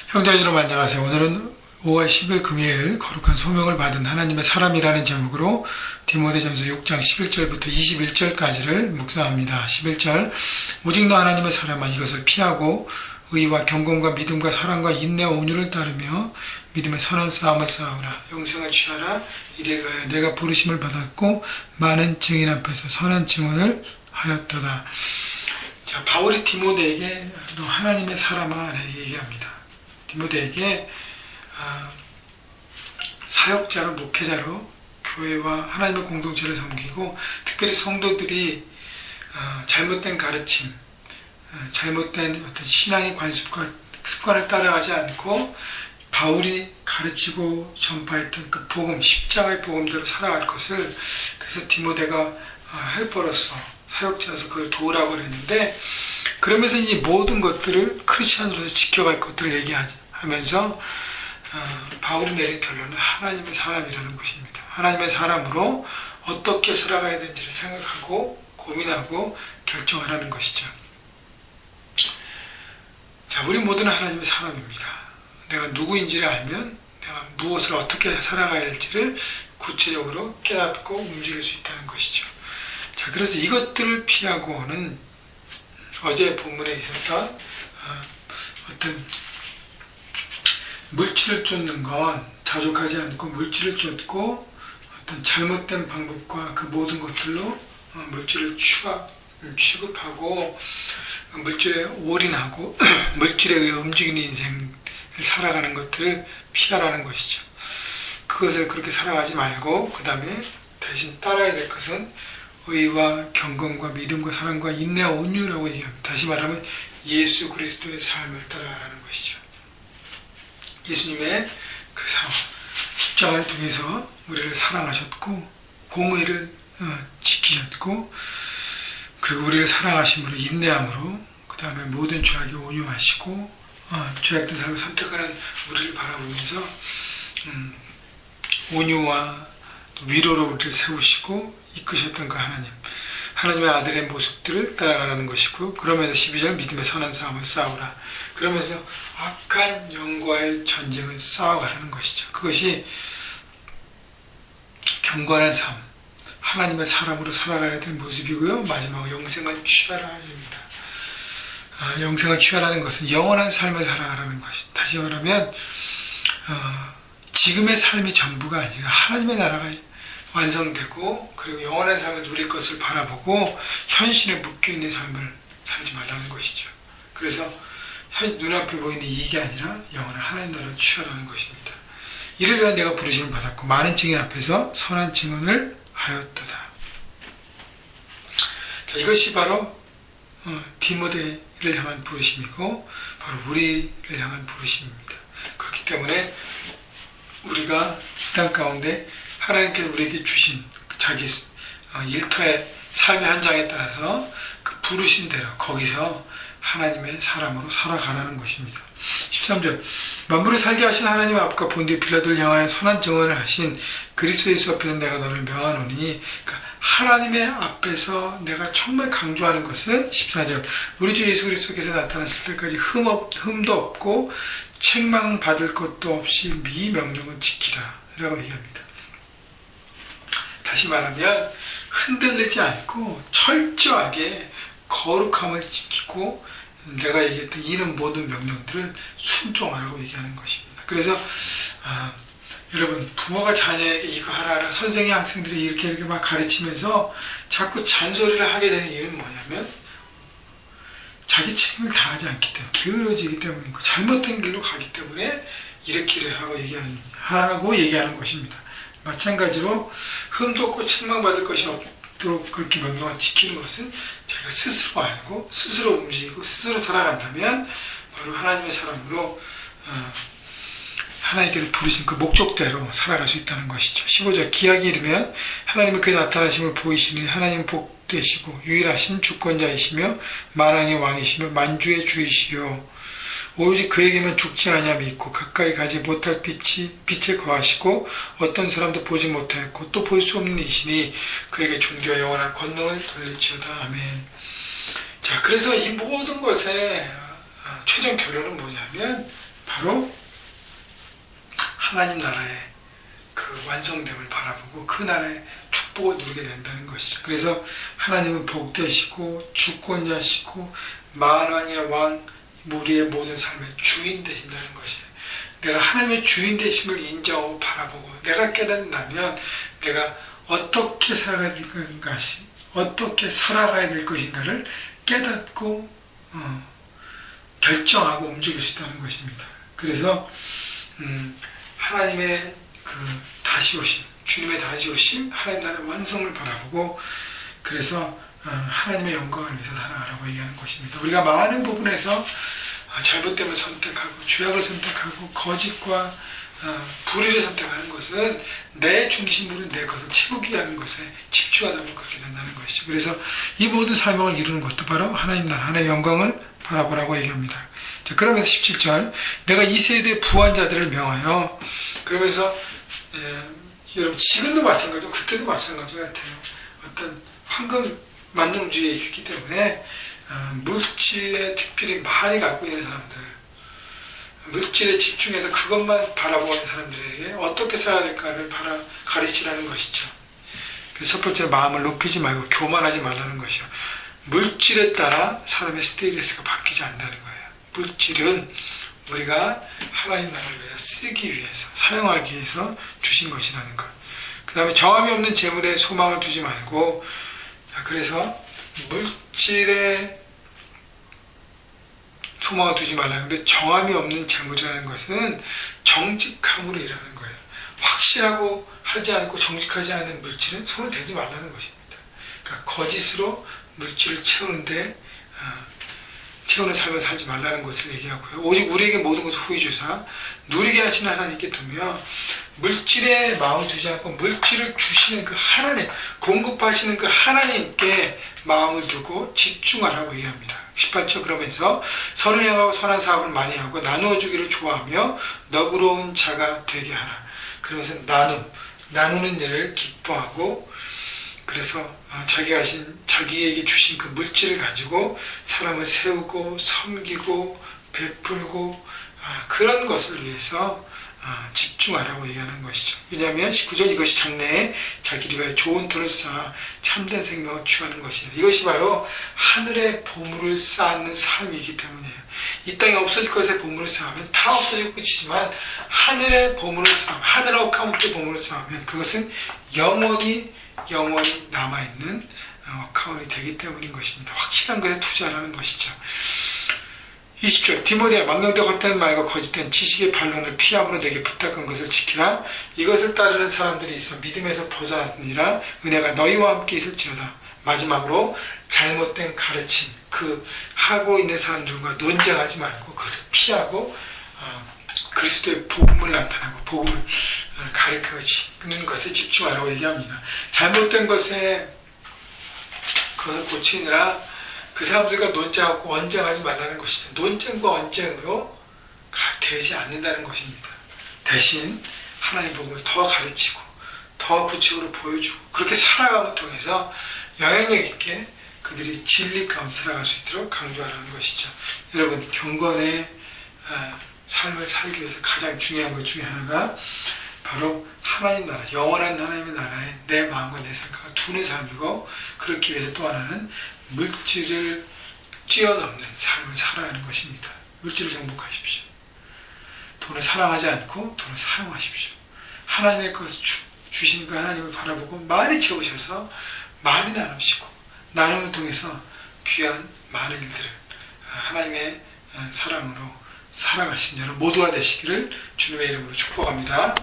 형제님으로 안녕하세요. 오늘은 5월 10일 금요일 거룩한 소명을 받은 하나님의 사람이라는 제목으로 디모데전서 6장 11절부터 21절까지를 묵상합니다. 11절 오직 너 하나님의 사람아 이것을 피하고 의와 경건과 믿음과 사랑과 인내와 온유를 따르며 믿음의 선한 싸움을 싸우라. 영생을 취하라. 이래 가야 내가 부르심을 받았고 많은 증인 앞에서 선한 증언을 하였도다. 자, 바울이 디모데에게 너 하나님의 사람아 라고 얘기합니다. 디모데에게 사역자로 목회자로 교회와 하나님의 공동체를 섬기고 특별히 성도들이 잘못된 가르침, 잘못된 어떤 신앙의 관습과 습관을 따라가지 않고 바울이 가르치고 전파했던 그 복음, 십자가의 복음대로 살아갈 것을, 그래서 디모데가 헬퍼로서 사역자로서 그걸 도우라고 했는데, 그러면서 이 모든 것들을 크리스찬으로서 지켜갈 것들을 얘기하면서 바울이 내린 결론은 하나님의 사람이라는 것입니다. 하나님의 사람으로 어떻게 살아가야 되는지를 생각하고 고민하고 결정하라는 것이죠. 자, 우리 모두는 하나님의 사람입니다. 내가 누구인지를 알면 내가 무엇을 어떻게 살아가야 할지를 구체적으로 깨닫고 움직일 수 있다는 것이죠. 자, 그래서 이것들을 피하고는 어제 본문에 있었던 어떤 물질을 쫓는 건 자족하지 않고 물질을 쫓고 어떤 잘못된 방법과 그 모든 것들로 물질을 취급하고 물질에 올인하고 물질에 의해 움직이는 인생을 살아가는 것들을 피하라는 것이죠. 그것을 그렇게 살아가지 말고 그 다음에 대신 따라야 될 것은 의와 경건과 믿음과 사랑과 인내와 온유라고 얘기합니다. 다시 말하면 예수 그리스도의 삶을 따라가라는 것이죠. 예수님의 그 삶, 십자가를 통해서 우리를 사랑하셨고 공의를 지키셨고, 그리고 우리를 사랑하심으로 인내함으로 그 다음에 모든 죄악에 온유하시고 죄악된 삶을 선택하는 우리를 바라보면서 온유와 위로로 우리를 세우시고 이끄셨던 그 하나님의 아들의 모습들을 따라가라는 것이고, 그러면서 12절 믿음의 선한 싸움을 싸우라. 그러면서 악한 영과의 전쟁을 싸워가라는 것이죠. 그것이 경건한 삶, 하나님의 사람으로 살아가야 될 모습이고요. 마지막으로 영생을 취하라입니다. 영생을 취하라는 것은 영원한 삶을 살아가라는 것이, 다시 말하면 지금의 삶이 전부가 아니라 하나님의 나라가 완성되고 그리고 영원한 삶을 누릴 것을 바라보고 현실에 묶여있는 삶을 살지 말라는 것이죠. 그래서 눈앞에 보이는 이익이 아니라 영원한 하나님 나라를 취하라는 것입니다. 이를 위한 내가 부르심을 받았고 많은 증인 앞에서 선한 증언을 하였도다. 자, 이것이 바로 디모데를 향한 부르심이고 바로 우리를 향한 부르심입니다. 그렇기 때문에 우리가 이 땅 가운데 하나님께서 우리에게 주신 자기 일터의 삶의 현장에 따라서 그 부르신 대로 거기서 하나님의 사람으로 살아가라는 것입니다. 13절 만물을 살게 하신 하나님 앞과 본디오 빌라도를 향하여 선한 증언을 하신 그리스도 예수 앞에서 내가 너를 명하노니, 그러니까 하나님의 앞에서 내가 정말 강조하는 것은 14절 우리 주 예수 그리스도께서 나타나실 때까지 흠도 없고 책망받을 것도 없이 미 명령을 지키라 라고 얘기합니다. 다시 말하면 흔들리지 않고 철저하게 거룩함을 지키고 내가 얘기했던 이런 모든 명령들을 순종하라고 얘기하는 것입니다. 그래서 여러분, 부모가 자녀에게 이거 하라 선생님 학생들이 이렇게 막 가르치면서 자꾸 잔소리를 하게 되는 이유는 뭐냐면 자기 책임을 다하지 않기 때문에, 게으러지기 때문이고 잘못된 길로 가기 때문에 이렇게 하고 얘기하는 것입니다. 마찬가지로 흠도 없고 책망받을 것이 없도록 그렇게 명령을 지키는 것은 자기가 스스로 알고 스스로 움직이고 스스로 살아간다면 바로 하나님의 사람으로 하나님께서 부르신 그 목적대로 살아갈 수 있다는 것이죠. 15절 기약이 이르면 하나님의 그의 나타나심을 보이시니 하나님 복되시고 유일하신 주권자이시며 만왕의 왕이시며 만주의 주이시요 오직 그에게만 죽지 아니함이 있고 가까이 가지 못할 빛에 거하시고 어떤 사람도 보지 못하였고 또 볼 수 없는 이시니 그에게 존귀와 영원한 권능을 돌릴지어다. 아멘. 자, 그래서 이 모든 것의 최종 결론은 뭐냐면 바로 하나님 나라의 그 완성됨을 바라보고 그 나라의 축복을 누리게 된다는 것이죠. 그래서 하나님은 복되시고 주권자시고 만왕의 왕, 우리의 모든 삶의 주인 되신다는 것이에요. 내가 하나님의 주인 되심을 인정하고 바라보고 내가 깨닫는다면 내가 어떻게 살아가야 될 것인가, 어떻게 살아가야 될 것인가를 깨닫고 결정하고 움직일 수 있다는 것입니다. 그래서 하나님의 그 다시 오심, 주님의 다시 오심, 하나님 나라의 완성을 바라보고 그래서 하나님의 영광을 위해서 살아가라고 얘기하는 것입니다. 우리가 많은 부분에서 잘못됨을 선택하고 죄악을 선택하고 거짓과 불의를 선택하는 것은 내 중심으로 내 것을 채우기 위한 것에 집중하다 보면 그렇게 된다는 것이죠. 그래서 이 모든 사명을 이루는 것도 바로 하나님 나라, 하나님의 영광을 바라보라고 얘기합니다. 자, 그러면서 17절, 내가 이 세대 부한 자들을 명하여, 그러면서 여러분 지금도 마찬가지고 그때도 마찬가지 같아요. 어떤 황금 만능주의에 있기 때문에 물질에 특별히 많이 갖고 있는 사람들, 물질에 집중해서 그것만 바라보는 사람들에게 어떻게 살아야 될까를 가르치라는 것이죠. 그래서 첫 번째, 마음을 높이지 말고 교만하지 말라는 것이요. 물질에 따라 사람의 스테이터스가 바뀌지 않는다는 거예요. 물질은 우리가 하나님 나라를 위해서 쓰기 위해서, 사용하기 위해서 주신 것이라는 것. 그 다음에 정함이 없는 재물에 소망을 두지 말고, 그래서 물질에 소망을 두지 말라는데, 정함이 없는 재물이라는 것은 정직함으로 일하는 거예요. 확실하고 하지 않고 정직하지 않은 물질은 손을 대지 말라는 것입니다. 그러니까 거짓으로 물질을 채우는 삶을 살지 말라는 것을 얘기하고요. 오직 우리에게 모든 것을 후히 주사 누리게 하시는 하나님께 두며, 물질에 마음을 두지 않고 물질을 주시는 그 하나님, 공급하시는 그 하나님께 마음을 두고 집중하라고 얘기합니다. 18절, 그러면서 선을 향하고 선한 사업을 많이 하고 나누어 주기를 좋아하며 너그러운 자가 되게 하라. 그러면서 나누는 일을 기뻐하고, 그래서 자기에게 주신 그 물질을 가지고 사람을 세우고 섬기고 베풀고 그런 것을 위해서 집중하라고 얘기하는 것이죠. 왜냐하면 19절, 이것이 장래에 자기를 위하여 좋은 돈을 쌓아 참된 생명을 취하는 것이다. 이것이 바로 하늘의 보물을 쌓는 삶이기 때문이에요. 이 땅에 없어질 것에 보물을 쌓으면 다 없어지고 끝이지만, 하늘의 보물을 쌓으면, 하늘 어카운트의 보물을 쌓으면 그것은 영원히 남아있는 어카운트이 되기 때문인 것입니다. 확실한 것에 투자하는 것이죠. 20절, 디모데야, 망령되 헛된 말과 거짓된 지식의 반론을 피함으로 내게 부탁한 것을 지키라. 이것을 따르는 사람들이 있어 믿음에서 벗어났느니라. 은혜가 너희와 함께 있을지어다. 마지막으로 잘못된 가르침, 하고 있는 사람들과 논쟁하지 말고 그것을 피하고 그리스도의 복음을 나타내고 복음을 가르치는 것에 집중하라고 얘기합니다. 잘못된 것에 그것을 고치느라 그 사람들과 논쟁하고 언쟁하지 말라는 것이죠. 논쟁과 언쟁으로 되지 않는다는 것입니다. 대신 하나님의 복음을 더 가르치고 더 구체적으로 보여주고 그렇게 살아감을 통해서 영향력 있게 그들이 진리 가운데 살아갈 수 있도록 강조하라는 것이죠. 여러분, 경건의 삶을 살기 위해서 가장 중요한 것 중에 하나가 바로 하나님 나라, 영원한 하나님의 나라에 내 마음과 내 생각을 두는 삶이고, 그렇기 위해서 또 하나는 물질을 뛰어넘는 삶을 살아야 하는 것입니다. 물질을 정복하십시오. 돈을 사랑하지 않고 돈을 사용하십시오. 하나님의 것을 주시는 그 하나님을 바라보고 많이 채우셔서 많이 나누시고, 나눔을 통해서 귀한 많은 일들을 하나님의 사랑으로 살아가신 여러분 모두가 되시기를 주님의 이름으로 축복합니다.